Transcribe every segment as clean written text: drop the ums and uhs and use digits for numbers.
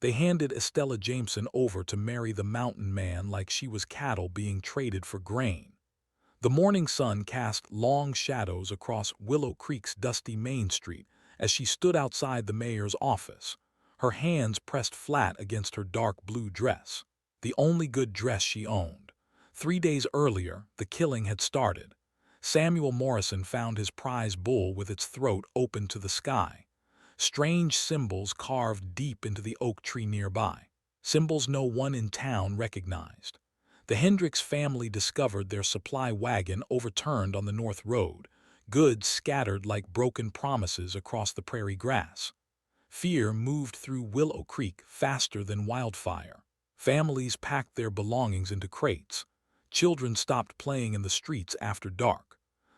They handed Estella Jameson over to marry the mountain man like she was cattle being traded for grain. The morning sun cast long shadows across Willow Creek's dusty Main Street as she stood outside the mayor's office, her hands pressed flat against her dark blue dress, the only good dress she owned. 3 days earlier, the killing had started. Samuel Morrison found his prize bull with its throat open to the sky. Strange symbols carved deep into the oak tree nearby, symbols no one in town recognized. The Hendricks family discovered their supply wagon overturned on the North Road, goods scattered like broken promises across the prairie grass. Fear moved through Willow Creek faster than wildfire. Families packed their belongings into crates. Children stopped playing in the streets after dark.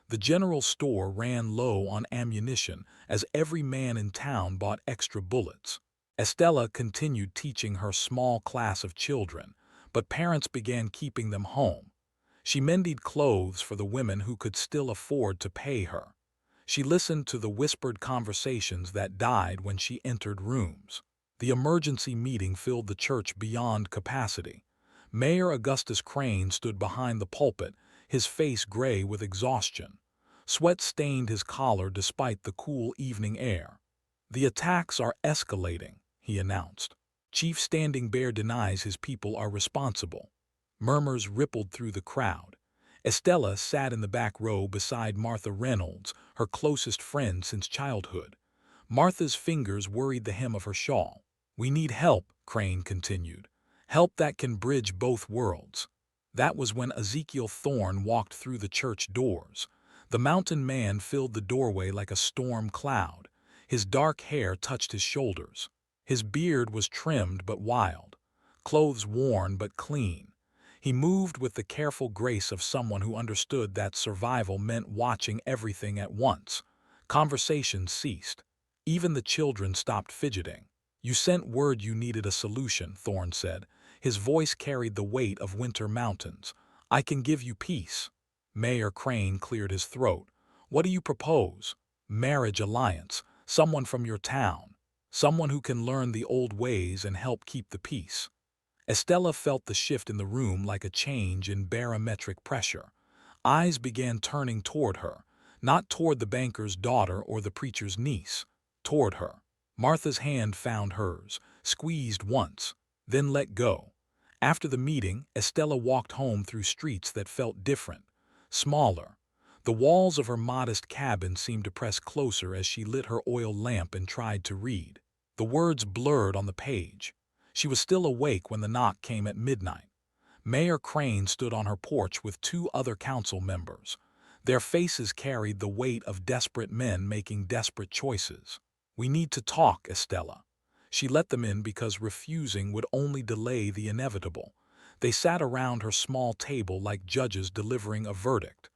The general store ran low on ammunition as every man in town bought extra bullets. Estella continued teaching her small class of children, but parents began keeping them home. She mended clothes for the women who could still afford to pay her. She listened to the whispered conversations that died when she entered rooms. The emergency meeting filled the church beyond capacity. Mayor Augustus Crane stood behind the pulpit, his face gray with exhaustion. Sweat stained his collar despite the cool evening air. "The attacks are escalating," he announced. "Chief Standing Bear denies his people are responsible." Murmurs rippled through the crowd. Estella sat in the back row beside Martha Reynolds, her closest friend since childhood. Martha's fingers worried the hem of her shawl. "We need help," Crane continued. "Help that can bridge both worlds." That was when Ezekiel Thorne walked through the church doors. The mountain man filled the doorway like a storm cloud. His dark hair touched his shoulders. His beard was trimmed but wild, clothes worn but clean. He moved with the careful grace of someone who understood that survival meant watching everything at once. Conversation ceased. Even the children stopped fidgeting. "You sent word you needed a solution," Thorne said. His voice carried the weight of winter mountains. "I can give you peace." Mayor Crane cleared his throat. "What do you propose?" "Marriage alliance. Someone from your town. Someone who can learn the old ways and help keep the peace." Estella felt the shift in the room like a change in barometric pressure. Eyes began turning toward her, not toward the banker's daughter or the preacher's niece, toward her. Martha's hand found hers, squeezed once, then let go. After the meeting, Estella walked home through streets that felt different, smaller. The walls of her modest cabin seemed to press closer as she lit her oil lamp and tried to read. The words blurred on the page. She was still awake when the knock came at midnight. Mayor Crane stood on her porch with 2 other council members. Their faces carried the weight of desperate men making desperate choices. "We need to talk, Estella." She let them in because refusing would only delay the inevitable. They sat around her small table like judges delivering a verdict.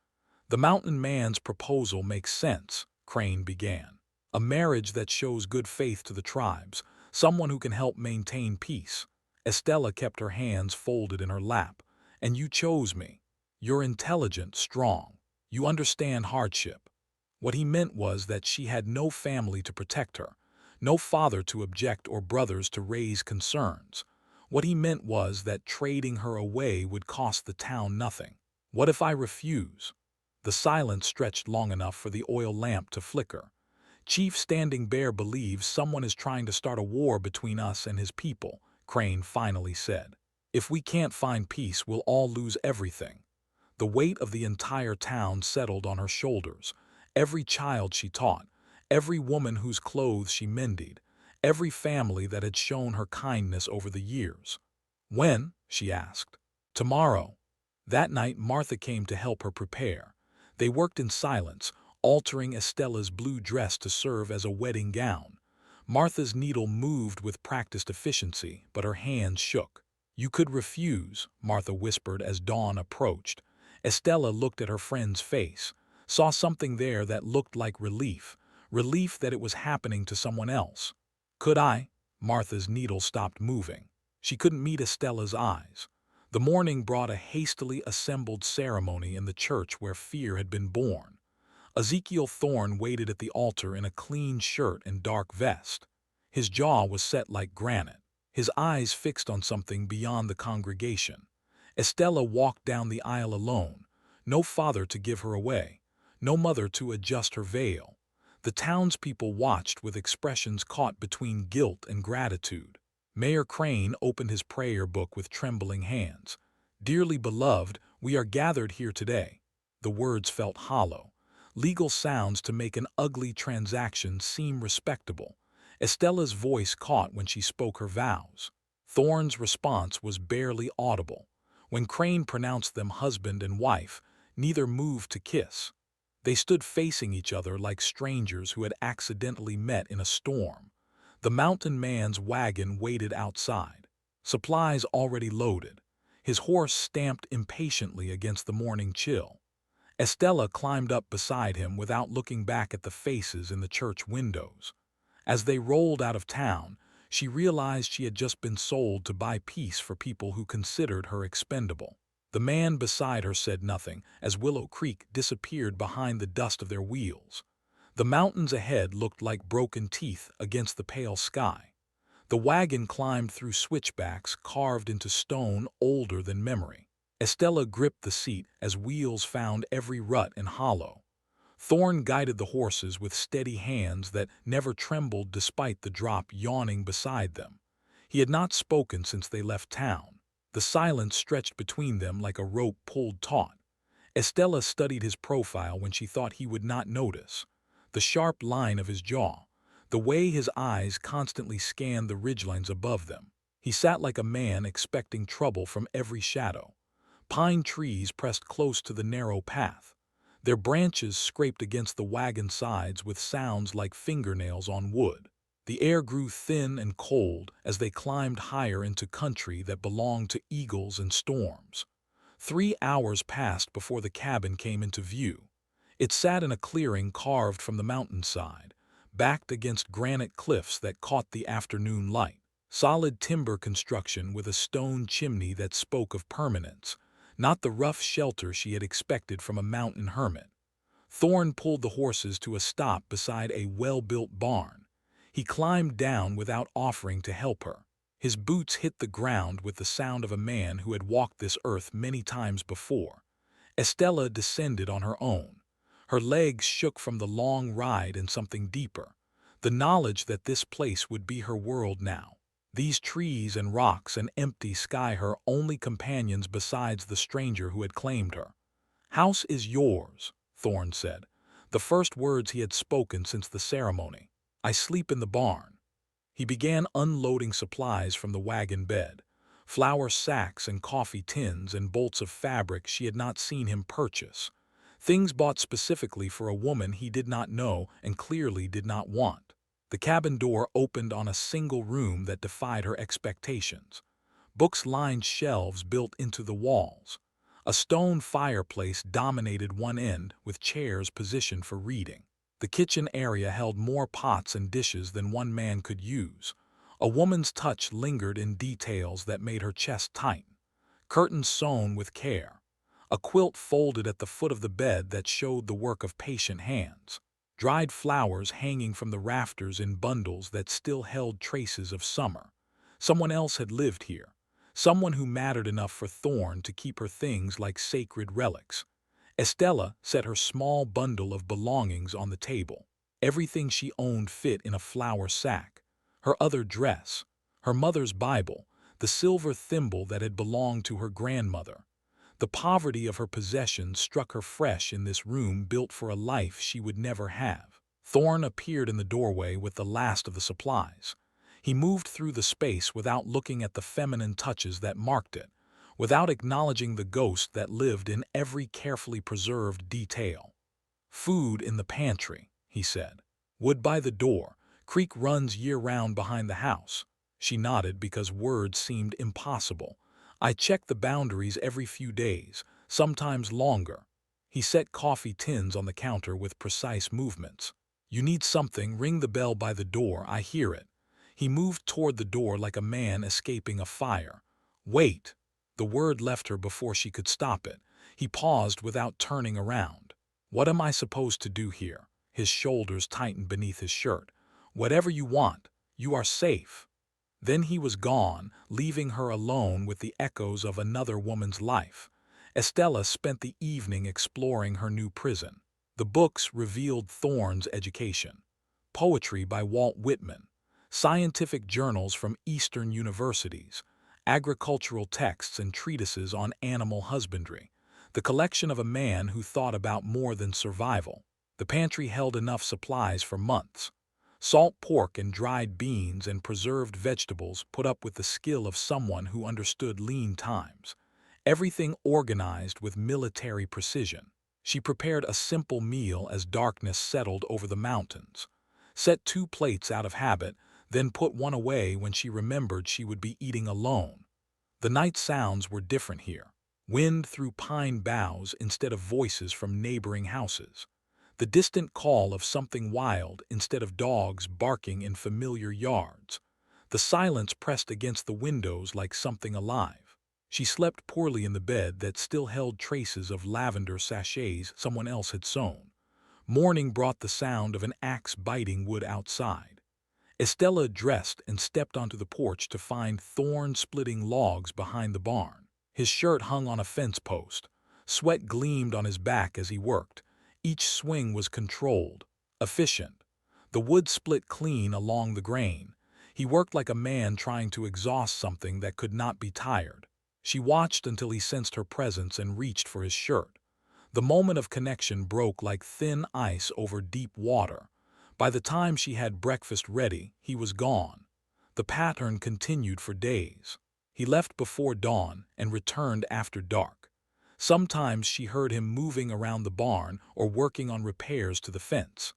"The mountain man's proposal makes sense," Crane began. "A marriage that shows good faith to the tribes, someone who can help maintain peace." Estella kept her hands folded in her lap. "And you chose me. You're intelligent, strong. You understand hardship." What he meant was that she had no family to protect her, no father to object or brothers to raise concerns. What he meant was that trading her away would cost the town nothing. "What if I refuse?" The silence stretched long enough for the oil lamp to flicker. "Chief Standing Bear believes someone is trying to start a war between us and his people," Crane finally said. "If we can't find peace, we'll all lose everything." The weight of the entire town settled on her shoulders. Every child she taught, every woman whose clothes she mended, every family that had shown her kindness over the years. "When?" she asked. "Tomorrow." That night Martha came to help her prepare. They worked in silence, altering Estella's blue dress to serve as a wedding gown. Martha's needle moved with practiced efficiency, but her hands shook. "You could refuse," Martha whispered as dawn approached. Estella looked at her friend's face, saw something there that looked like relief, relief that it was happening to someone else. "Could I?" Martha's needle stopped moving. She couldn't meet Estella's eyes. The morning brought a hastily assembled ceremony in the church where fear had been born. Ezekiel Thorne waited at the altar in a clean shirt and dark vest. His jaw was set like granite. his eyes fixed on something beyond the congregation. Estella walked down the aisle alone, no father to give her away, no mother to adjust her veil. The townspeople watched with expressions caught between guilt and gratitude. Mayor Crane opened his prayer book with trembling hands. "Dearly beloved, we are gathered here today." The words felt hollow, legal sounds to make an ugly transaction seem respectable. Estella's voice caught when she spoke her vows. Thorne's response was barely audible. When Crane pronounced them husband and wife, neither moved to kiss. They stood facing each other like strangers who had accidentally met in a storm. The mountain man's wagon waited outside, supplies already loaded. His horse stamped impatiently against the morning chill. Estella climbed up beside him without looking back at the faces in the church windows. As they rolled out of town, she realized she had just been sold to buy peace for people who considered her expendable. The man beside her said nothing as Willow Creek disappeared behind the dust of their wheels. The mountains ahead looked like broken teeth against the pale sky. The wagon climbed through switchbacks carved into stone older than memory. Estella gripped the seat as wheels found every rut and hollow. Thorne guided the horses with steady hands that never trembled despite the drop yawning beside them. He had not spoken since they left town. The silence stretched between them like a rope pulled taut. Estella studied his profile when she thought he would not notice. The sharp line of his jaw, the way his eyes constantly scanned the ridgelines above them. He sat like a man expecting trouble from every shadow. Pine trees pressed close to the narrow path. Their branches scraped against the wagon sides with sounds like fingernails on wood. The air grew thin and cold as they climbed higher into country that belonged to eagles and storms. 3 hours passed before the cabin came into view. It sat in a clearing carved from the mountainside, backed against granite cliffs that caught the afternoon light. Solid timber construction with a stone chimney that spoke of permanence, not the rough shelter she had expected from a mountain hermit. Thorne pulled the horses to a stop beside a well-built barn. He climbed down without offering to help her. His boots hit the ground with the sound of a man who had walked this earth many times before. Estella descended on her own. Her legs shook from the long ride and something deeper, the knowledge that this place would be her world now. These trees and rocks and empty sky her only companions besides the stranger who had claimed her. "House is yours," Thorne said, the first words he had spoken since the ceremony. "I sleep in the barn." He began unloading supplies from the wagon bed, flour sacks and coffee tins and bolts of fabric she had not seen him purchase, things bought specifically for a woman he did not know and clearly did not want. The cabin door opened on a single room that defied her expectations. Books lined shelves built into the walls. A stone fireplace dominated one end with chairs positioned for reading. The kitchen area held more pots and dishes than one man could use. A woman's touch lingered in details that made her chest tighten. Curtains sewn with care. A quilt folded at the foot of the bed that showed the work of patient hands. Dried flowers hanging from the rafters in bundles that still held traces of summer. Someone else had lived here. Someone who mattered enough for Thorne to keep her things like sacred relics. Estella set her small bundle of belongings on the table. Everything she owned fit in a flour sack. Her other dress, her mother's Bible, the silver thimble that had belonged to her grandmother. The poverty of her possessions struck her fresh in this room built for a life she would never have. Thorne appeared in the doorway with the last of the supplies. He moved through the space without looking at the feminine touches that marked it, without acknowledging the ghost that lived in every carefully preserved detail. "Food in the pantry," he said. "Wood by the door. Creek runs year-round behind the house." She nodded because words seemed impossible. "I check the boundaries every few days, sometimes longer." He set coffee tins on the counter with precise movements. "You need something, ring the bell by the door, I hear it." He moved toward the door like a man escaping a fire. "Wait." The word left her before she could stop it. He paused without turning around. "What am I supposed to do here?" His shoulders tightened beneath his shirt. "Whatever you want. You are safe." Then he was gone, leaving her alone with the echoes of another woman's life. Estella spent the evening exploring her new prison. The books revealed Thorne's education, poetry by Walt Whitman, scientific journals from Eastern universities, agricultural texts and treatises on animal husbandry, the collection of a man who thought about more than survival. The pantry held enough supplies for months. Salt pork and dried beans and preserved vegetables put up with the skill of someone who understood lean times. Everything organized with military precision. She prepared a simple meal as darkness settled over the mountains. Set 2 plates out of habit, then put one away when she remembered she would be eating alone. The night sounds were different here. Wind through pine boughs instead of voices from neighboring houses. The distant call of something wild instead of dogs barking in familiar yards. The silence pressed against the windows like something alive. She slept poorly in the bed that still held traces of lavender sachets someone else had sewn. Morning brought the sound of an axe biting wood outside. Estella dressed and stepped onto the porch to find Thorne splitting logs behind the barn. His shirt hung on a fence post. Sweat gleamed on his back as he worked. Each swing was controlled, efficient. The wood split clean along the grain. He worked like a man trying to exhaust something that could not be tired. She watched until he sensed her presence and reached for his shirt. The moment of connection broke like thin ice over deep water. By the time she had breakfast ready, he was gone. The pattern continued for days. He left before dawn and returned after dark. Sometimes she heard him moving around the barn or working on repairs to the fence.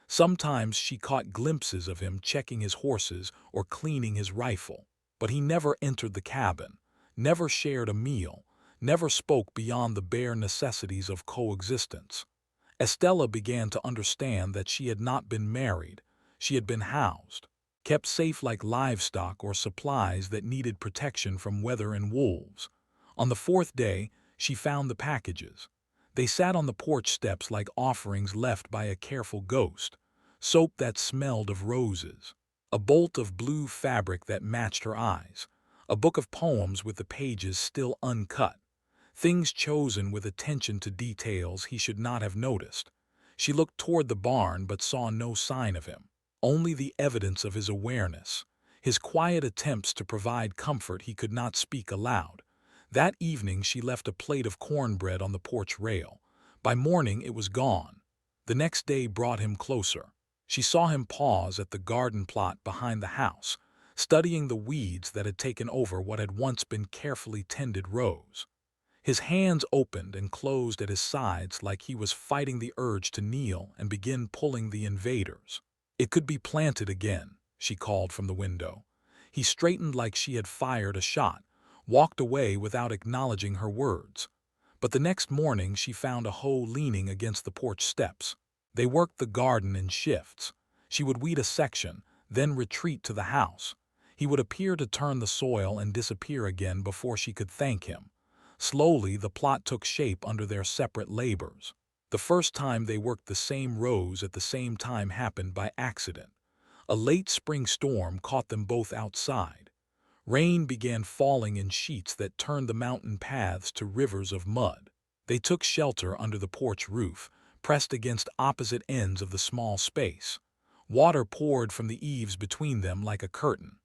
Sometimes she caught glimpses of him checking his horses or cleaning his rifle. But he never entered the cabin, never shared a meal, never spoke beyond the bare necessities of coexistence. Estella began to understand that she had not been married, she had been housed, kept safe like livestock or supplies that needed protection from weather and wolves. On the 4th day, she found the packages. They sat on the porch steps like offerings left by a careful ghost. Soap that smelled of roses. A bolt of blue fabric that matched her eyes. A book of poems with the pages still uncut. Things chosen with attention to details he should not have noticed. She looked toward the barn but saw no sign of him. Only the evidence of his awareness. His quiet attempts to provide comfort he could not speak aloud. That evening she left a plate of cornbread on the porch rail. By morning it was gone. The next day brought him closer. She saw him pause at the garden plot behind the house, studying the weeds that had taken over what had once been carefully tended rows. His hands opened and closed at his sides like he was fighting the urge to kneel and begin pulling the invaders. "It could be planted again," she called from the window. He straightened like she had fired a shot, walked away without acknowledging her words. But the next morning she found a hoe leaning against the porch steps. They worked the garden in shifts. She would weed a section, then retreat to the house. He would appear to turn the soil and disappear again before she could thank him. Slowly, the plot took shape under their separate labors. The first time they worked the same rows at the same time happened by accident. A late spring storm caught them both outside. Rain began falling in sheets that turned the mountain paths to rivers of mud. They took shelter under the porch roof, pressed against opposite ends of the small space. Water poured from the eaves between them like a curtain.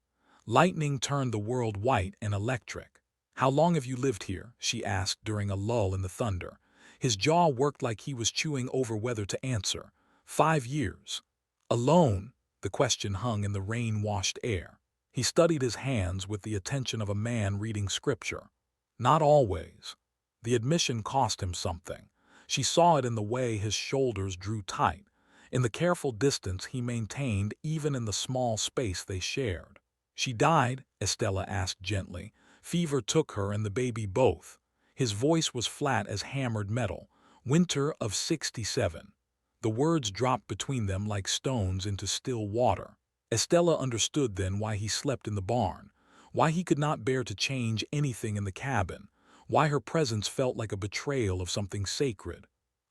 Lightning turned the world white and electric. "How long have you lived here?" she asked during a lull in the thunder. His jaw worked like he was chewing over whether to answer. 5 years. Alone? The question hung in the rain-washed air. He studied his hands with the attention of a man reading scripture. Not always. The admission cost him something. She saw it in the way his shoulders drew tight, in the careful distance he maintained even in the small space they shared. "She died?" Estella asked gently. "Fever took her and the baby both." His voice was flat as hammered metal. "Winter of '67. The words dropped between them like stones into still water. Estella understood then why he slept in the barn, why he could not bear to change anything in the cabin, why her presence felt like a betrayal of something sacred.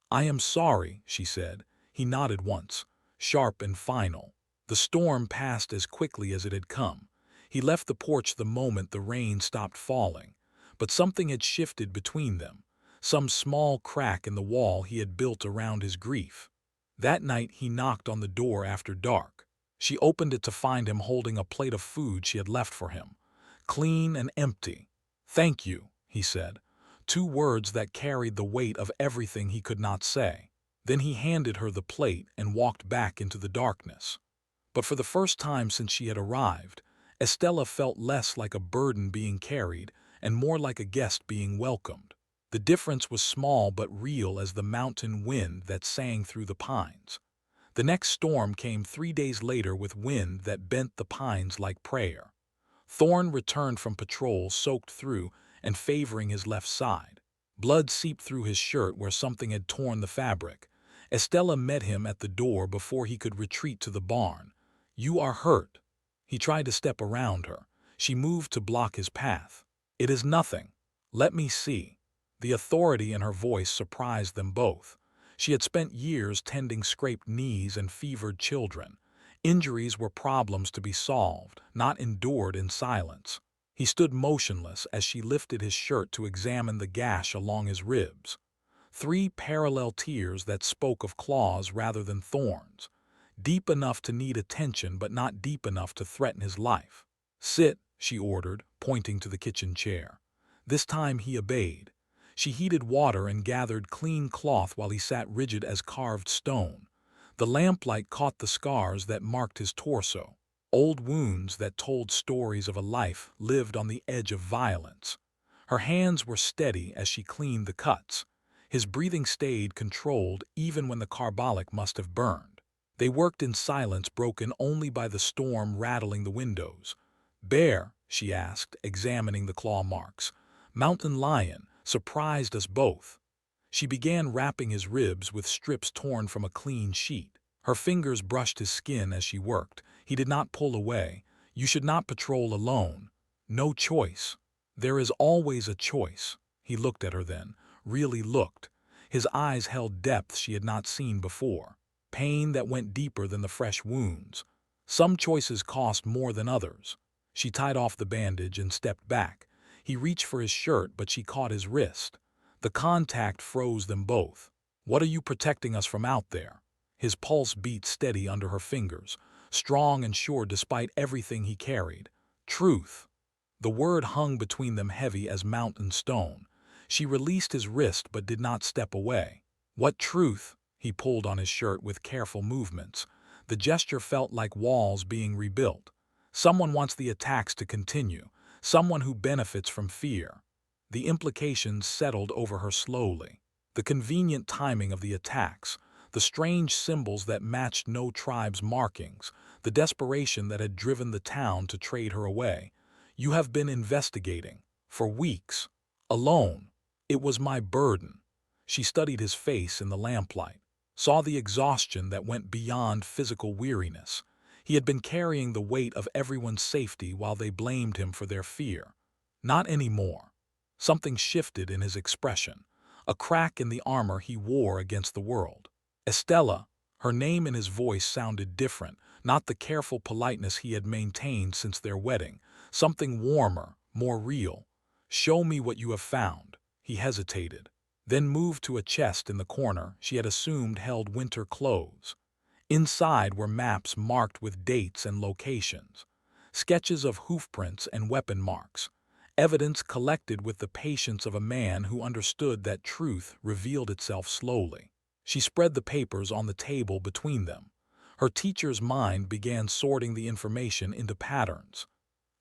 "I am sorry," she said. He nodded once, sharp and final. The storm passed as quickly as it had come. He left the porch the moment the rain stopped falling, but something had shifted between them, some small crack in the wall he had built around his grief. That night he knocked on the door after dark. She opened it to find him holding a plate of food she had left for him, clean and empty. "Thank you," he said, two words that carried the weight of everything he could not say. Then he handed her the plate and walked back into the darkness. But for the first time since she had arrived, Estella felt less like a burden being carried and more like a guest being welcomed. The difference was small but real as the mountain wind that sang through the pines. The next storm came 3 days later with wind that bent the pines like prayer. Thorne returned from patrol soaked through and favoring his left side. Blood seeped through his shirt where something had torn the fabric. Estella met him at the door before he could retreat to the barn. "You are hurt." He tried to step around her. She moved to block his path. "It is nothing. Let me see." The authority in her voice surprised them both. She had spent years tending scraped knees and fevered children. Injuries were problems to be solved, not endured in silence. He stood motionless as she lifted his shirt to examine the gash along his ribs. 3 parallel tears that spoke of claws rather than thorns. Deep enough to need attention but not deep enough to threaten his life. "Sit," she ordered, pointing to the kitchen chair. This time he obeyed. She heated water and gathered clean cloth while he sat rigid as carved stone. The lamplight caught the scars that marked his torso, old wounds that told stories of a life lived on the edge of violence. Her hands were steady as she cleaned the cuts. His breathing stayed controlled even when the carbolic must have burned. They worked in silence broken only by the storm rattling the windows. "Bear?" she asked, examining the claw marks. "Mountain lion," surprised us both. She began wrapping his ribs with strips torn from a clean sheet. Her fingers brushed his skin as she worked. He did not pull away. "You should not patrol alone." "No choice." "There is always a choice." He looked at her then, really looked. His eyes held depth she had not seen before, pain that went deeper than the fresh wounds. Some choices cost more than others. She tied off the bandage and stepped back. He reached for his shirt, but she caught his wrist. The contact froze them both. "What are you protecting us from out there?" His pulse beat steady under her fingers, strong and sure despite everything he carried. "Truth." The word hung between them heavy as mountain stone. She released his wrist but did not step away. "What truth?" He pulled on his shirt with careful movements. The gesture felt like walls being rebuilt. "Someone wants the attacks to continue, someone who benefits from fear." The implications settled over her slowly. The convenient timing of the attacks, the strange symbols that matched no tribe's markings, the desperation that had driven the town to trade her away. "You have been investigating. For weeks. Alone." "It was my burden." She studied his face in the lamplight, saw the exhaustion that went beyond physical weariness. He had been carrying the weight of everyone's safety while they blamed him for their fear. Not anymore. Something shifted in his expression, a crack in the armor he wore against the world. "Estella." Her name in his voice sounded different, not the careful politeness he had maintained since their wedding, something warmer, more real. "Show me what you have found." He hesitated, then moved to a chest in the corner she had assumed held winter clothes. Inside were maps marked with dates and locations, sketches of hoofprints and weapon marks, evidence collected with the patience of a man who understood that truth revealed itself slowly. She spread the papers on the table between them. Her teacher's mind began sorting the information into patterns.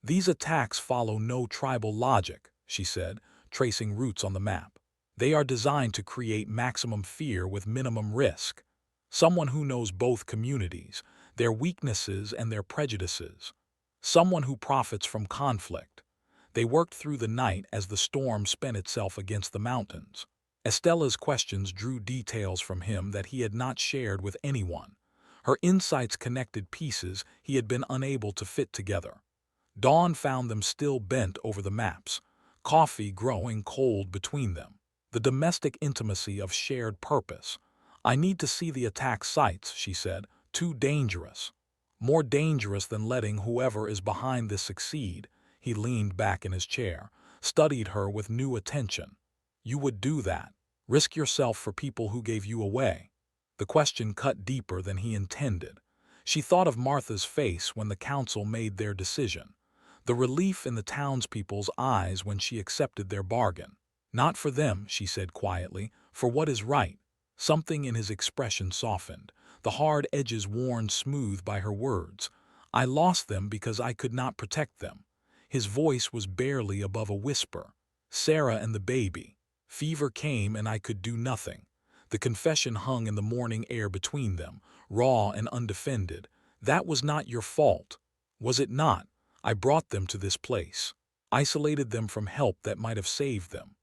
"These attacks follow no tribal logic," she said, tracing routes on the map. "They are designed to create maximum fear with minimum risk. Someone who knows both communities, their weaknesses and their prejudices. Someone who profits from conflict." They worked through the night as the storm spent itself against the mountains. Estella's questions drew details from him that he had not shared with anyone. Her insights connected pieces he had been unable to fit together. Dawn found them still bent over the maps, coffee growing cold between them. The domestic intimacy of shared purpose. "I need to see the attack sites," she said. "Too dangerous." More dangerous than letting whoever is behind this succeed. He leaned back in his chair, studied her with new attention. You would do that? Risk yourself for people who gave you away? The question cut deeper than he intended. She thought of Martha's face when the council made their decision, the relief in the townspeople's eyes when she accepted their bargain. Not for them, she said quietly, for what is right. Something in his expression softened, the hard edges worn smooth by her words. I lost them because I could not protect them. His voice was barely above a whisper. Sarah and the baby. Fever came and I could do nothing. The confession hung in the morning air between them, raw and undefended. That was not your fault. Was it not? I brought them to this place, isolated them from help that might have saved them.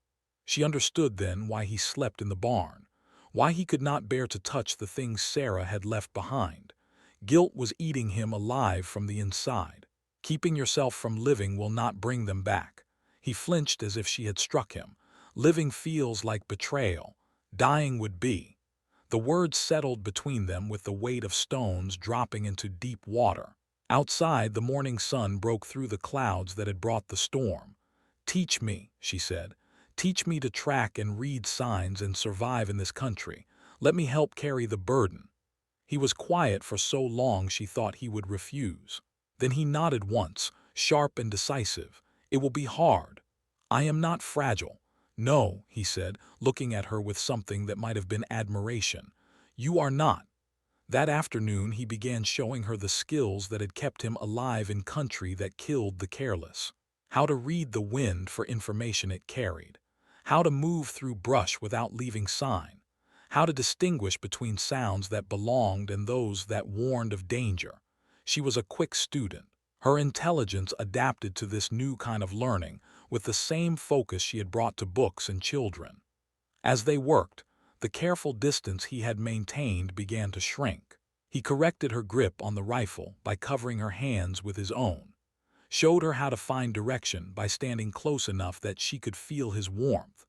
She understood then why he slept in the barn, why he could not bear to touch the things Sarah had left behind. Guilt was eating him alive from the inside. Keeping yourself from living will not bring them back. He flinched as if she had struck him. Living feels like betrayal. Dying would be. The words settled between them with the weight of stones dropping into deep water. Outside, the morning sun broke through the clouds that had brought the storm. Teach me, she said. Teach me to track and read signs and survive in this country. Let me help carry the burden. He was quiet for so long she thought he would refuse. Then he nodded once, sharp and decisive. It will be hard. I am not fragile. No, he said, looking at her with something that might have been admiration. You are not. That afternoon he began showing her the skills that had kept him alive in country that killed the careless. How to read the wind for information it carried. How to move through brush without leaving sign. How to distinguish between sounds that belonged and those that warned of danger. She was a quick student. Her intelligence adapted to this new kind of learning with the same focus she had brought to books and children. As they worked, the careful distance he had maintained began to shrink. He corrected her grip on the rifle by covering her hands with his own, showed her how to find direction by standing close enough that she could feel his warmth.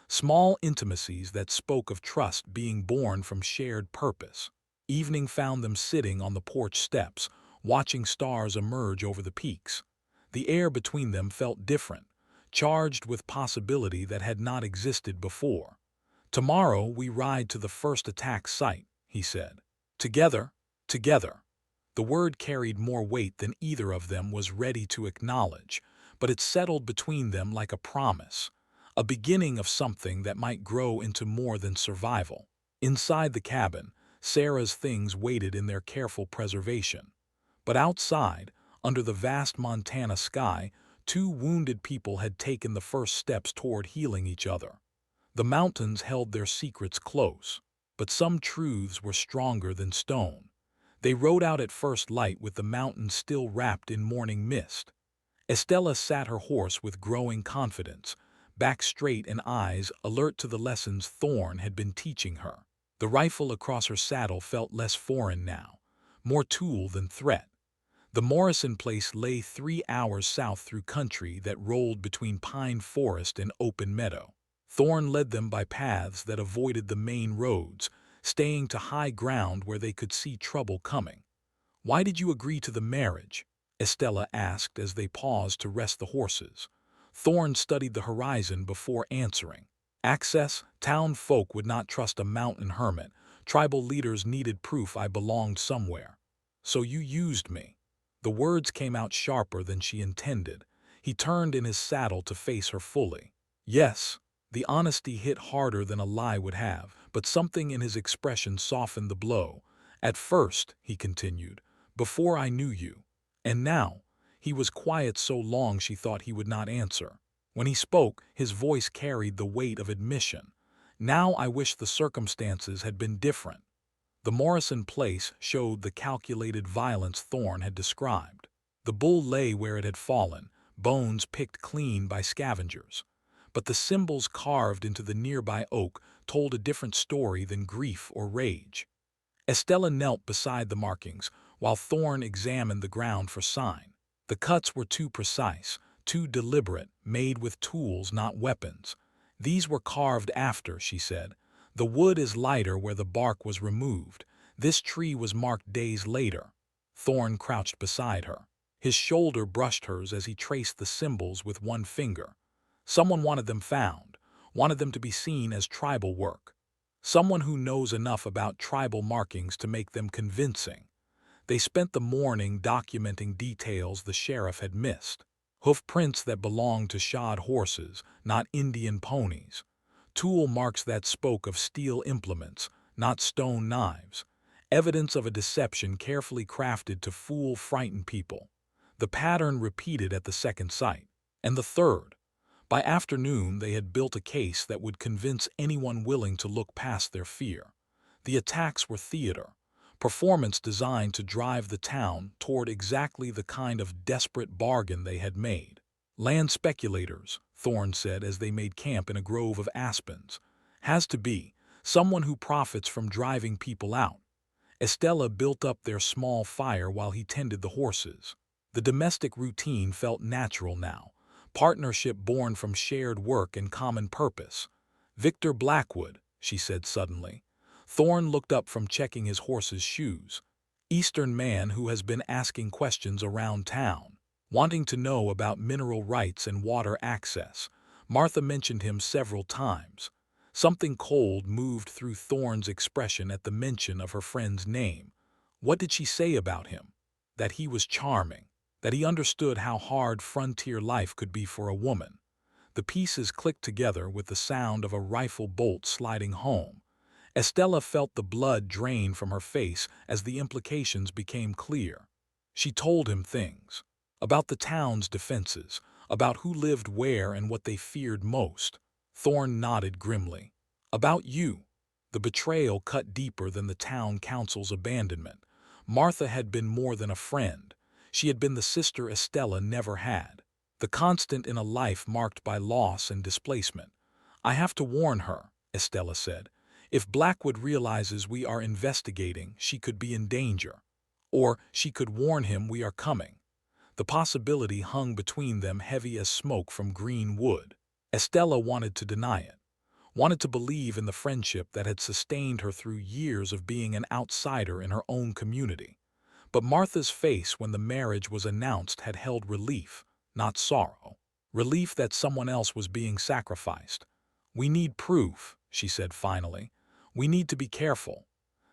Small intimacies that spoke of trust being born from shared purpose. Evening found them sitting on the porch steps, watching stars emerge over the peaks. The air between them felt different, charged with possibility that had not existed before. Tomorrow we ride to the first attack site, he said. Together, together. The word carried more weight than either of them was ready to acknowledge, but it settled between them like a promise, a beginning of something that might grow into more than survival. Inside the cabin, Sarah's things waited in their careful preservation. But outside, under the vast Montana sky, two wounded people had taken the first steps toward healing each other. The mountains held their secrets close, but some truths were stronger than stone. They rode out at first light with the mountains still wrapped in morning mist. Estella sat her horse with growing confidence, back straight and eyes alert to the lessons Thorne had been teaching her. The rifle across her saddle felt less foreign now, more tool than threat. The Morrison place lay 3 hours south through country that rolled between pine forest and open meadow. Thorne led them by paths that avoided the main roads, staying to high ground where they could see trouble coming. "Why did you agree to the marriage?" Estella asked as they paused to rest the horses. Thorne studied the horizon before answering. Access, town folk would not trust a mountain hermit. Tribal leaders needed proof I belonged somewhere. So you used me. The words came out sharper than she intended. He turned in his saddle to face her fully. Yes, the honesty hit harder than a lie would have, but something in his expression softened the blow. At first, he continued, before I knew you. And now, he was quiet so long she thought he would not answer. When he spoke, his voice carried the weight of admission. Now I wish the circumstances had been different. The Morrison place showed the calculated violence Thorne had described. The bull lay where it had fallen, bones picked clean by scavengers. But the symbols carved into the nearby oak told a different story than grief or rage. Estella knelt beside the markings, while Thorne examined the ground for sign. The cuts were too precise, too deliberate, made with tools, not weapons. These were carved after, she said. The wood is lighter where the bark was removed. This tree was marked days later. Thorn crouched beside her. His shoulder brushed hers as he traced the symbols with one finger. Someone wanted them found, wanted them to be seen as tribal work. Someone who knows enough about tribal markings to make them convincing. They spent the morning documenting details the sheriff had missed. Hoof prints that belonged to shod horses, not Indian ponies. Tool marks that spoke of steel implements, not stone knives. Evidence of a deception carefully crafted to fool frightened people. The pattern repeated at the second site. And the third. By afternoon, they had built a case that would convince anyone willing to look past their fear. The attacks were theater, performance designed to drive the town toward exactly the kind of desperate bargain they had made. Land speculators, Thorne said as they made camp in a grove of aspens. Has to be someone who profits from driving people out. Estella built up their small fire while he tended the horses. The domestic routine felt natural now, partnership born from shared work and common purpose. Victor Blackwood, she said suddenly. Thorne looked up from checking his horse's shoes. Eastern man who has been asking questions around town, wanting to know about mineral rights and water access. Martha mentioned him several times. Something cold moved through Thorne's expression at the mention of her friend's name. What did she say about him? That he was charming, that he understood how hard frontier life could be for a woman. The pieces clicked together with the sound of a rifle bolt sliding home. Estella felt the blood drain from her face as the implications became clear. She told him things. About the town's defenses, about who lived where and what they feared most. Thorne nodded grimly. About you. The betrayal cut deeper than the town council's abandonment. Martha had been more than a friend. She had been the sister Estella never had. The constant in a life marked by loss and displacement. I have to warn her, Estella said. If Blackwood realizes we are investigating, she could be in danger. Or she could warn him we are coming. The possibility hung between them heavy as smoke from green wood. Estella wanted to deny it, wanted to believe in the friendship that had sustained her through years of being an outsider in her own community. But Martha's face when the marriage was announced had held relief, not sorrow. Relief that someone else was being sacrificed. We need proof, she said finally. We need to be careful.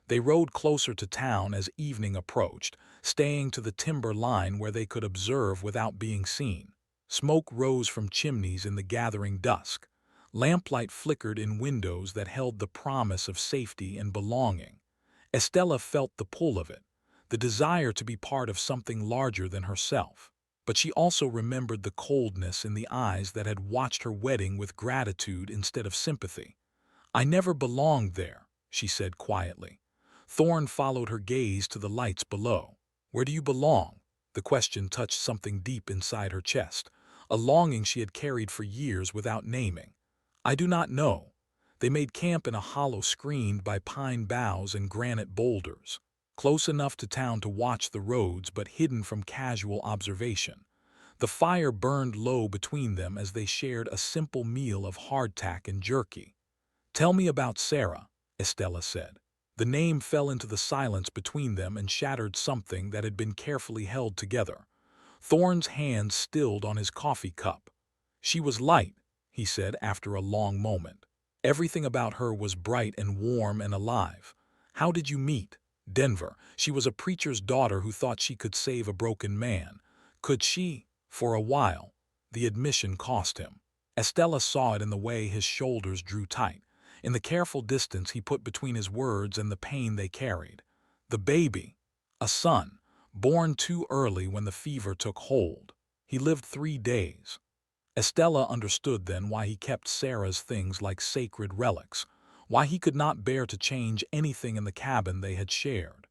They rode closer to town as evening approached, staying to the timber line where they could observe without being seen. Smoke rose from chimneys in the gathering dusk. Lamplight flickered in windows that held the promise of safety and belonging. Estella felt the pull of it, the desire to be part of something larger than herself. But she also remembered the coldness in the eyes that had watched her wedding with gratitude instead of sympathy. I never belonged there, she said quietly. Thorne followed her gaze to the lights below. Where do you belong? The question touched something deep inside her chest, a longing she had carried for years without naming. I do not know. They made camp in a hollow screened by pine boughs and granite boulders, close enough to town to watch the roads but hidden from casual observation. The fire burned low between them as they shared a simple meal of hardtack and jerky. Tell me about Sarah, Estella said. The name fell into the silence between them and shattered something that had been carefully held together. Thorne's hand stilled on his coffee cup. She was light, he said after a long moment. Everything about her was bright and warm and alive. How did you meet? Denver. She was a preacher's daughter who thought she could save a broken man. Could she? For a while. The admission cost him. Estella saw it in the way his shoulders drew tight, in the careful distance he put between his words and the pain they carried. The baby. A son, born too early when the fever took hold. He lived 3 days. Estella understood then why he kept Sarah's things like sacred relics, why he could not bear to change anything in the cabin they had shared.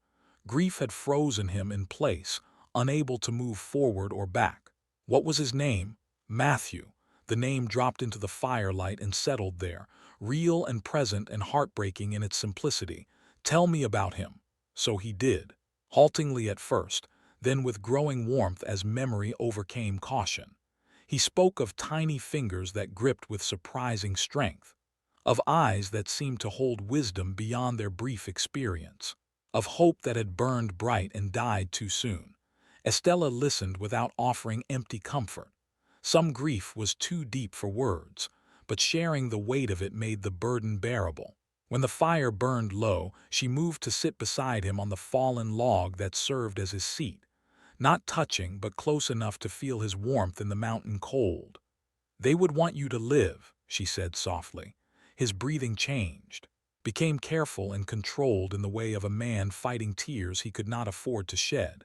Grief had frozen him in place, unable to move forward or back. What was his name? Matthew. The name dropped into the firelight and settled there, real and present and heartbreaking in its simplicity. Tell me about him. So he did, haltingly at first, then with growing warmth as memory overcame caution. He spoke of tiny fingers that gripped with surprising strength, of eyes that seemed to hold wisdom beyond their brief experience. of hope that had burned bright and died too soon. Estella listened without offering empty comfort. Some grief was too deep for words, but sharing the weight of it made the burden bearable. When the fire burned low, she moved to sit beside him on the fallen log that served as his seat, not touching but close enough to feel his warmth in the mountain cold. "They would want you to live," she said softly. His breathing changed, became careful and controlled in the way of a man fighting tears he could not afford to shed.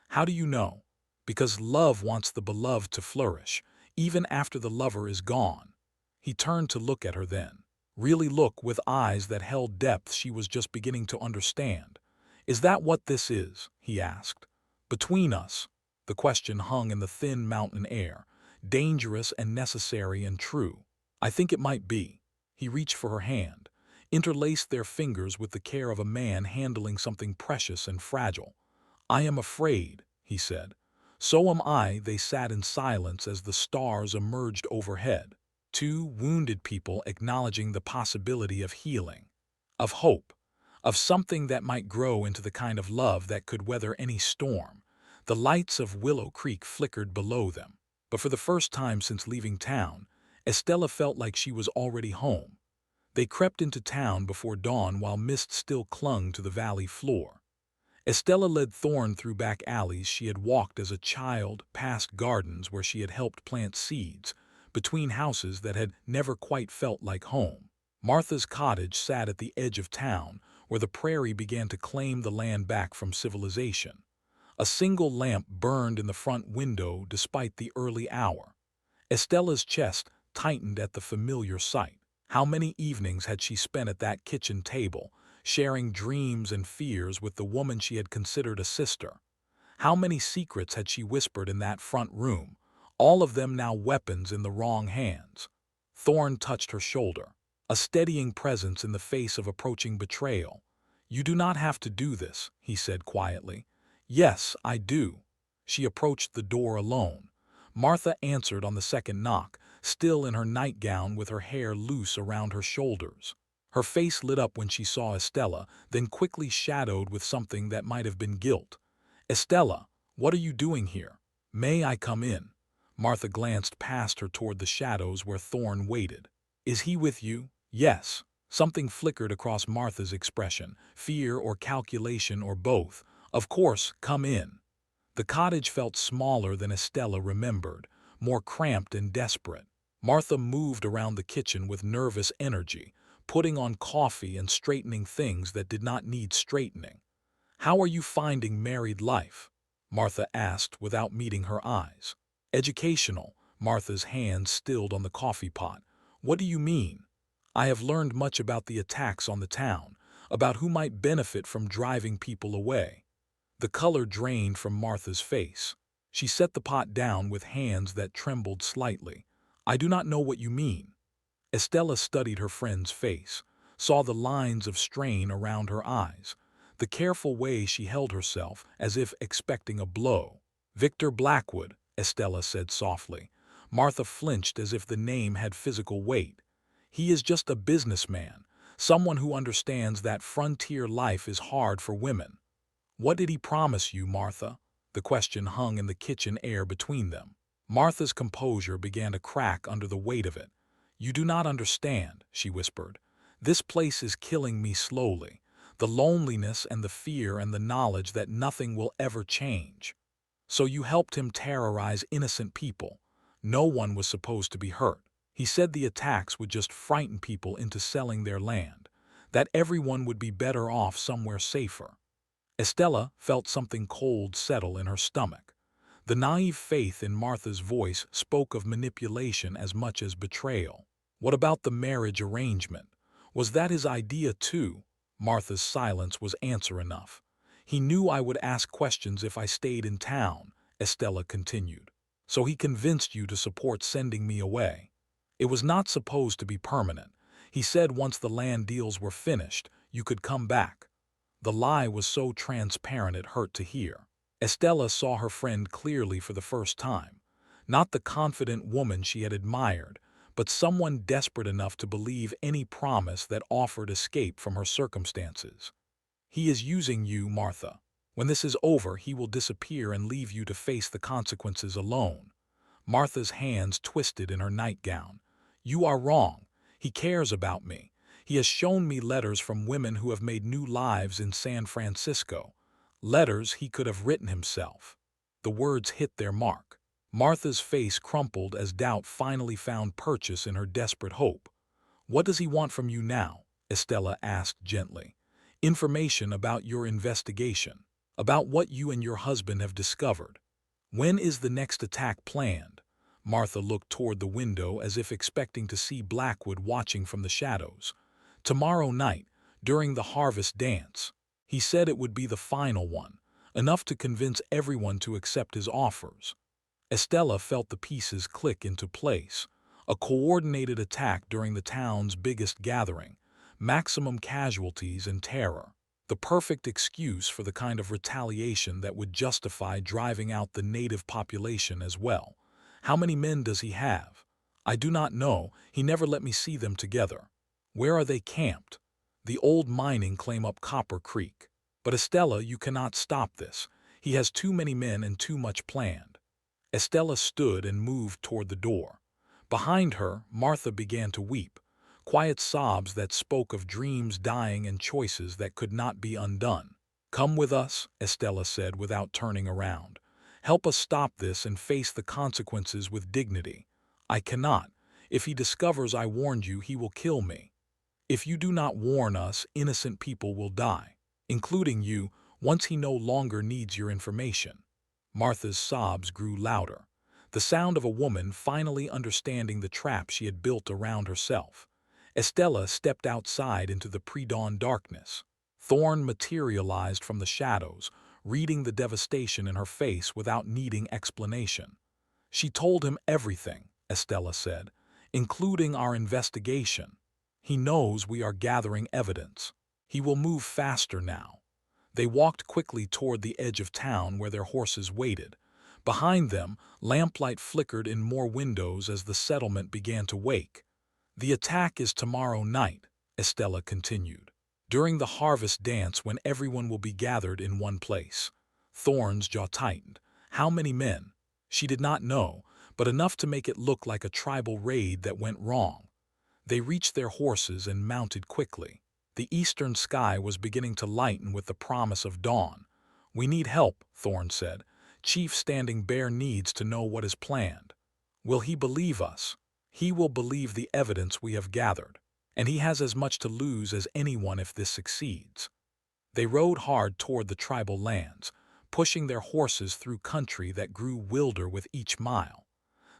"How do you know?" "Because love wants the beloved to flourish, even after the lover is gone." He turned to look at her then. Really look, with eyes that held depth she was just beginning to understand. "Is that what this is?" he asked. "Between us?" The question hung in the thin mountain air, dangerous and necessary and true. "I think it might be." He reached for her hand, interlaced their fingers with the care of a man handling something precious and fragile. "I am afraid," he said. "So am I." They sat in silence as the stars emerged overhead. Two wounded people acknowledging the possibility of healing, of hope, of something that might grow into the kind of love that could weather any storm. The lights of Willow Creek flickered below them, but for the first time since leaving town, Estella felt like she was already home. They crept into town before dawn while mist still clung to the valley floor. Estella led Thorne through back alleys she had walked as a child, past gardens where she had helped plant seeds, between houses that had never quite felt like home. Martha's cottage sat at the edge of town, where the prairie began to claim the land back from civilization. A single lamp burned in the front window despite the early hour. Estella's chest tightened at the familiar sight. How many evenings had she spent at that kitchen table, sharing dreams and fears with the woman she had considered a sister? How many secrets had she whispered in that front room, all of them now weapons in the wrong hands? Thorne touched her shoulder, a steadying presence in the face of approaching betrayal. "You do not have to do this," he said quietly. "Yes, I do." She approached the door alone. Martha answered on the second knock, still in her nightgown with her hair loose around her shoulders. Her face lit up when she saw Estella, then quickly shadowed with something that might have been guilt. "Estella, what are you doing here? May I come in?" Martha glanced past her toward the shadows where Thorne waited. "Is he with you?" "Yes." Something flickered across Martha's expression, fear or calculation or both. "Of course, come in." The cottage felt smaller than Estella remembered, more cramped and desperate. Martha moved around the kitchen with nervous energy, putting on coffee and straightening things that did not need straightening. "How are you finding married life?" Martha asked without meeting her eyes. "Educational." Martha's hand stilled on the coffee pot. "What do you mean?" "I have learned much about the attacks on the town, about who might benefit from driving people away." The color drained from Martha's face. She set the pot down with hands that trembled slightly. "I do not know what you mean." Estella studied her friend's face, saw the lines of strain around her eyes, the careful way she held herself as if expecting a blow. "Victor Blackwood," Estella said softly. Martha flinched as if the name had physical weight. "He is just a businessman, someone who understands that frontier life is hard for women." "What did he promise you, Martha?" The question hung in the kitchen air between them. Martha's composure began to crack under the weight of it. "You do not understand," she whispered. "This place is killing me slowly. The loneliness and the fear and the knowledge that nothing will ever change." "So you helped him terrorize innocent people. No one was supposed to be hurt. He said the attacks would just frighten people into selling their land, that everyone would be better off somewhere safer." Estella felt something cold settle in her stomach. The naive faith in Martha's voice spoke of manipulation as much as betrayal. "What about the marriage arrangement? Was that his idea too?" Martha's silence was answer enough. "He knew I would ask questions if I stayed in town," Estella continued. "So he convinced you to support sending me away. It was not supposed to be permanent. He said once the land deals were finished, you could come back." The lie was so transparent it hurt to hear. Estella saw her friend clearly for the first time. Not the confident woman she had admired, but someone desperate enough to believe any promise that offered escape from her circumstances. He is using you, Martha. When this is over, he will disappear and leave you to face the consequences alone. Martha's hands twisted in her nightgown. You are wrong. He cares about me. He has shown me letters from women who have made new lives in San Francisco. Letters he could have written himself. The words hit their mark. Martha's face crumpled as doubt finally found purchase in her desperate hope. What does he want from you now? Estella asked gently. Information about your investigation, about what you and your husband have discovered. When is the next attack planned? Martha looked toward the window as if expecting to see Blackwood watching from the shadows. Tomorrow night, during the harvest dance. He said it would be the final one, enough to convince everyone to accept his offers. Estella felt the pieces click into place. A coordinated attack during the town's biggest gathering, maximum casualties and terror. The perfect excuse for the kind of retaliation that would justify driving out the native population as well. How many men does he have? I do not know. He never let me see them together. Where are they camped? The old mining claim up Copper Creek. But Estella, you cannot stop this. He has too many men and too much planned. Estella stood and moved toward the door. Behind her, Martha began to weep, quiet sobs that spoke of dreams dying and choices that could not be undone. Come with us, Estella said without turning around. Help us stop this and face the consequences with dignity. I cannot. If he discovers I warned you, he will kill me. If you do not warn us, innocent people will die, including you, once he no longer needs your information. Martha's sobs grew louder, the sound of a woman finally understanding the trap she had built around herself. Estella stepped outside into the pre-dawn darkness. Thorne materialized from the shadows, reading the devastation in her face without needing explanation. She told him everything, Estella said, including our investigation. He knows we are gathering evidence. He will move faster now. They walked quickly toward the edge of town where their horses waited. Behind them, lamplight flickered in more windows as the settlement began to wake. The attack is tomorrow night, Estella continued, during the harvest dance when everyone will be gathered in one place. Thorne's jaw tightened. How many men? She did not know, but enough to make it look like a tribal raid that went wrong. They reached their horses and mounted quickly. The eastern sky was beginning to lighten with the promise of dawn. We need help, Thorne said. Chief Standing Bear needs to know what is planned. Will he believe us? He will believe the evidence we have gathered, and he has as much to lose as anyone if this succeeds. They rode hard toward the tribal lands, pushing their horses through country that grew wilder with each mile.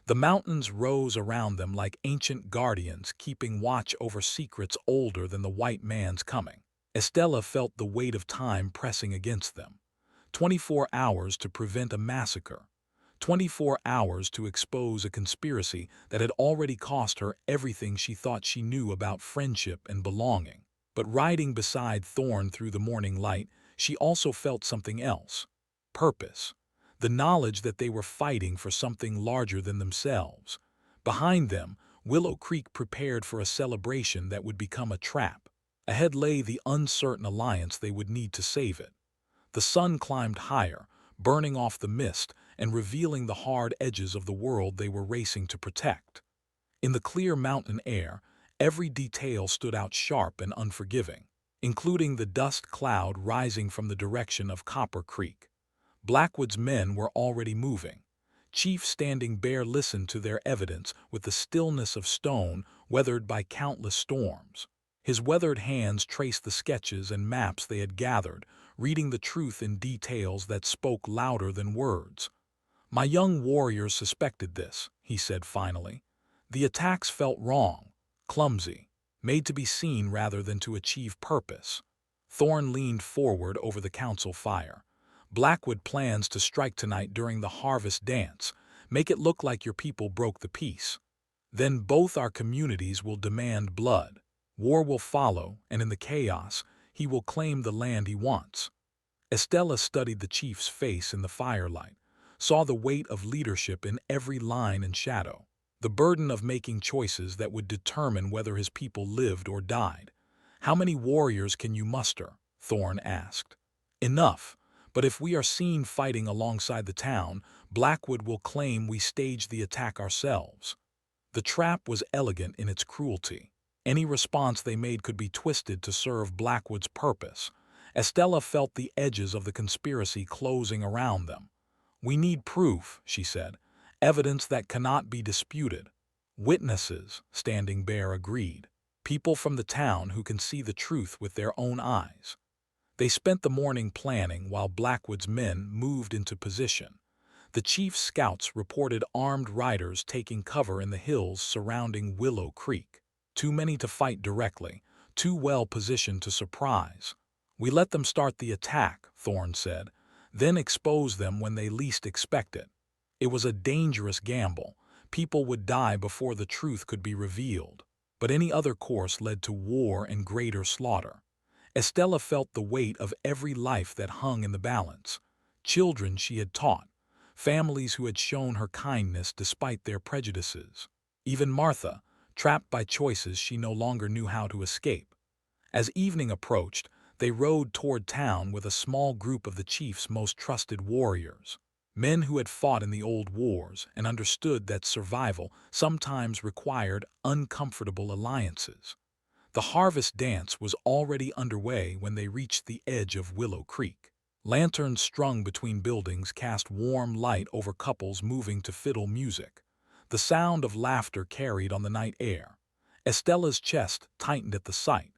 The mountains rose around them like ancient guardians keeping watch over secrets older than the white man's coming. Estella felt the weight of time pressing against them. 24 hours to prevent a massacre. 24 hours to expose a conspiracy that had already cost her everything she thought she knew about friendship and belonging. But riding beside Thorne through the morning light, she also felt something else. Purpose. The knowledge that they were fighting for something larger than themselves. Behind them, Willow Creek prepared for a celebration that would become a trap. Ahead lay the uncertain alliance they would need to save it. The sun climbed higher, burning off the mist and revealing the hard edges of the world they were racing to protect. In the clear mountain air, every detail stood out sharp and unforgiving, including the dust cloud rising from the direction of Copper Creek. Blackwood's men were already moving. Chief Standing Bear listened to their evidence with the stillness of stone weathered by countless storms. His weathered hands traced the sketches and maps they had gathered, reading the truth in details that spoke louder than words. My young warriors suspected this, he said finally. The attacks felt wrong, clumsy, made to be seen rather than to achieve purpose. Thorne leaned forward over the council fire. Blackwood plans to strike tonight during the harvest dance. Make it look like your people broke the peace. Then both our communities will demand blood. War will follow, and in the chaos, he will claim the land he wants. Estella studied the chief's face in the firelight, saw the weight of leadership in every line and shadow, the burden of making choices that would determine whether his people lived or died. How many warriors can you muster? Thorne asked. Enough, but if we are seen fighting alongside the town, Blackwood will claim we staged the attack ourselves. The trap was elegant in its cruelty. Any response they made could be twisted to serve Blackwood's purpose. Estella felt the edges of the conspiracy closing around them. We need proof, she said, evidence that cannot be disputed. Witnesses, Standing Bear agreed. People from the town who can see the truth with their own eyes. They spent the morning planning while Blackwood's men moved into position. The chief's scouts reported armed riders taking cover in the hills surrounding Willow Creek. Too many to fight directly, too well positioned to surprise. We let them start the attack, Thorne said, then expose them when they least expect it. It was a dangerous gamble. People would die before the truth could be revealed. But any other course led to war and greater slaughter. Estella felt the weight of every life that hung in the balance. Children she had taught, families who had shown her kindness despite their prejudices. Even Martha, trapped by choices she no longer knew how to escape. As evening approached, they rode toward town with a small group of the chief's most trusted warriors. Men who had fought in the old wars and understood that survival sometimes required uncomfortable alliances. The harvest dance was already underway when they reached the edge of Willow Creek. Lanterns strung between buildings cast warm light over couples moving to fiddle music. The sound of laughter carried on the night air. Estella's chest tightened at the sight.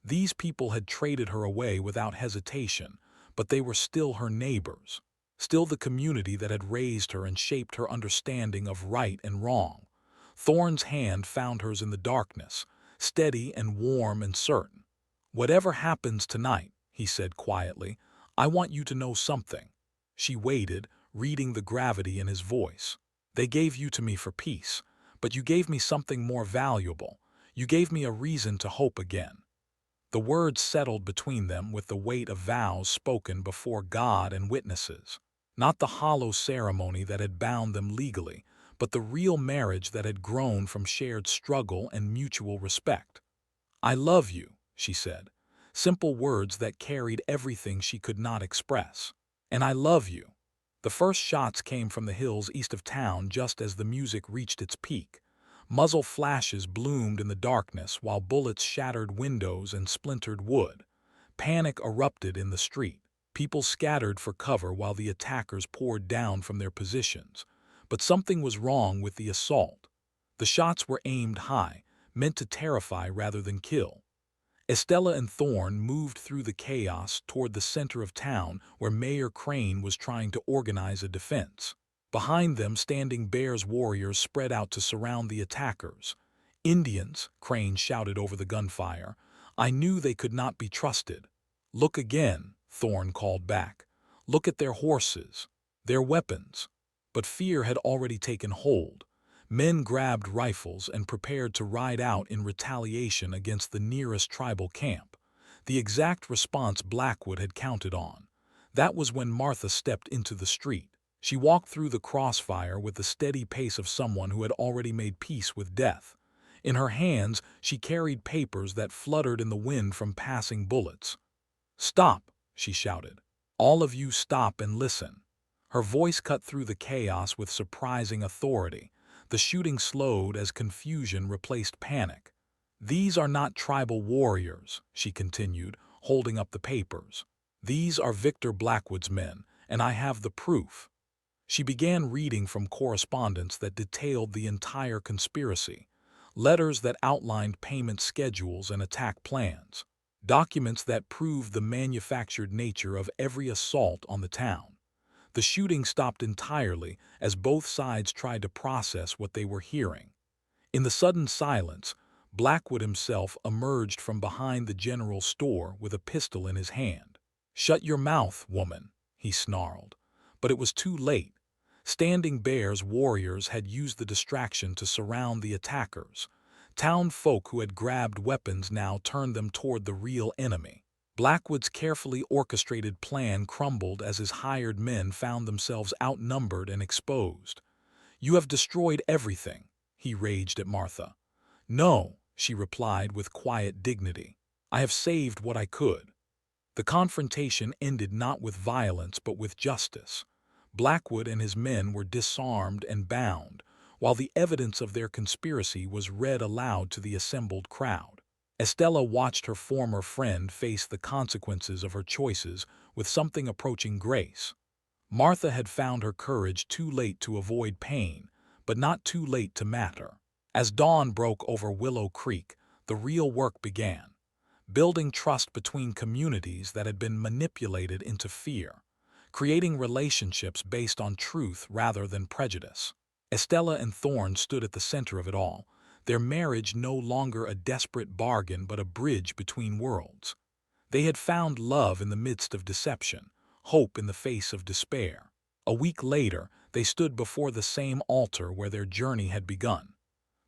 These people had traded her away without hesitation, but they were still her neighbors, still the community that had raised her and shaped her understanding of right and wrong. Thorne's hand found hers in the darkness, steady and warm and certain. "Whatever happens tonight," he said quietly, "I want you to know something." She waited, reading the gravity in his voice. "They gave you to me for peace, but you gave me something more valuable. You gave me a reason to hope again." The words settled between them with the weight of vows spoken before God and witnesses. Not the hollow ceremony that had bound them legally, but the real marriage that had grown from shared struggle and mutual respect. "I love you," she said, simple words that carried everything she could not express. "And I love you." The first shots came from the hills east of town just as the music reached its peak. Muzzle flashes bloomed in the darkness while bullets shattered windows and splintered wood. Panic erupted in the street. People scattered for cover while the attackers poured down from their positions. But something was wrong with the assault. The shots were aimed high, meant to terrify rather than kill. Estella and Thorne moved through the chaos toward the center of town where Mayor Crane was trying to organize a defense. Behind them, Standing Bear's warriors spread out to surround the attackers. "Indians," Crane shouted over the gunfire. "I knew they could not be trusted." "Look again," Thorne called back. "Look at their horses, their weapons." But fear had already taken hold. Men grabbed rifles and prepared to ride out in retaliation against the nearest tribal camp. The exact response Blackwood had counted on. That was when Martha stepped into the street. She walked through the crossfire with the steady pace of someone who had already made peace with death. In her hands, she carried papers that fluttered in the wind from passing bullets. "Stop," she shouted. "All of you stop and listen." Her voice cut through the chaos with surprising authority. The shooting slowed as confusion replaced panic. "These are not tribal warriors," she continued, holding up the papers. "These are Victor Blackwood's men, and I have the proof." She began reading from correspondence that detailed the entire conspiracy, letters that outlined payment schedules and attack plans, documents that proved the manufactured nature of every assault on the town. The shooting stopped entirely as both sides tried to process what they were hearing. In the sudden silence, Blackwood himself emerged from behind the general store with a pistol in his hand. "Shut your mouth, woman," he snarled. But it was too late. Standing Bear's warriors had used the distraction to surround the attackers. Town folk who had grabbed weapons now turned them toward the real enemy. Blackwood's carefully orchestrated plan crumbled as his hired men found themselves outnumbered and exposed. "You have destroyed everything," he raged at Martha. "No," she replied with quiet dignity. "I have saved what I could." The confrontation ended not with violence but with justice. Blackwood and his men were disarmed and bound, while the evidence of their conspiracy was read aloud to the assembled crowd. Estella watched her former friend face the consequences of her choices with something approaching grace. Martha had found her courage too late to avoid pain, but not too late to matter. As dawn broke over Willow Creek, the real work began, building trust between communities that had been manipulated into fear, creating relationships based on truth rather than prejudice. Estella and Thorne stood at the center of it all, their marriage no longer a desperate bargain but a bridge between worlds. They had found love in the midst of deception, hope in the face of despair. A week later, they stood before the same altar where their journey had begun.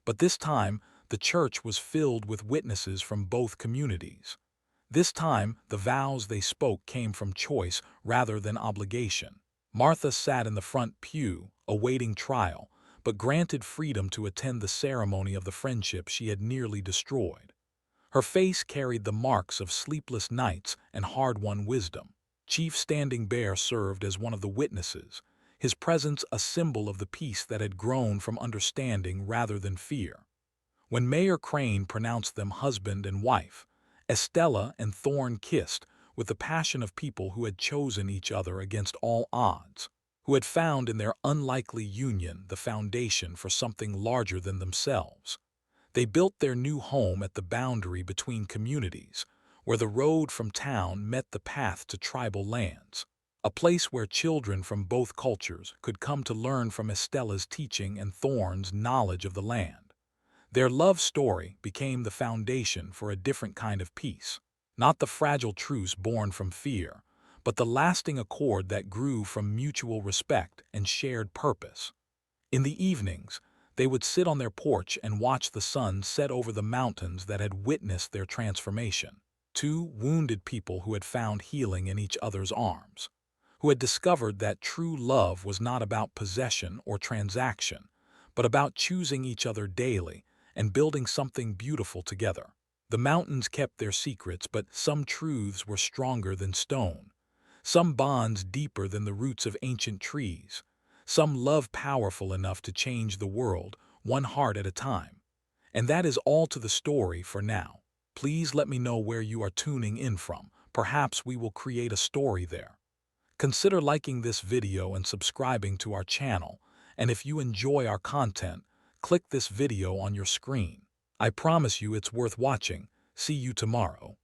But this time, the church was filled with witnesses from both communities. This time, the vows they spoke came from choice rather than obligation. Martha sat in the front pew, awaiting trial, but granted freedom to attend the ceremony of the friendship she had nearly destroyed. Her face carried the marks of sleepless nights and hard-won wisdom. Chief Standing Bear served as one of the witnesses, his presence a symbol of the peace that had grown from understanding rather than fear. When Mayor Crane pronounced them husband and wife, Estella and Thorne kissed with the passion of people who had chosen each other against all odds, who had found in their unlikely union the foundation for something larger than themselves. They built their new home at the boundary between communities, where the road from town met the path to tribal lands, a place where children from both cultures could come to learn from Estella's teaching and Thorne's knowledge of the land. Their love story became the foundation for a different kind of peace, not the fragile truce born from fear, but the lasting accord that grew from mutual respect and shared purpose. In the evenings, they would sit on their porch and watch the sun set over the mountains that had witnessed their transformation. Two wounded people who had found healing in each other's arms, who had discovered that true love was not about possession or transaction, but about choosing each other daily and building something beautiful together. The mountains kept their secrets, but some truths were stronger than stone, some bonds deeper than the roots of ancient trees, some love powerful enough to change the world, one heart at a time. And that is all to the story for now. Please let me know where you are tuning in from. Perhaps we will create a story there. Consider liking this video and subscribing to our channel. And if you enjoy our content, click this video on your screen. I promise you it's worth watching. See you tomorrow.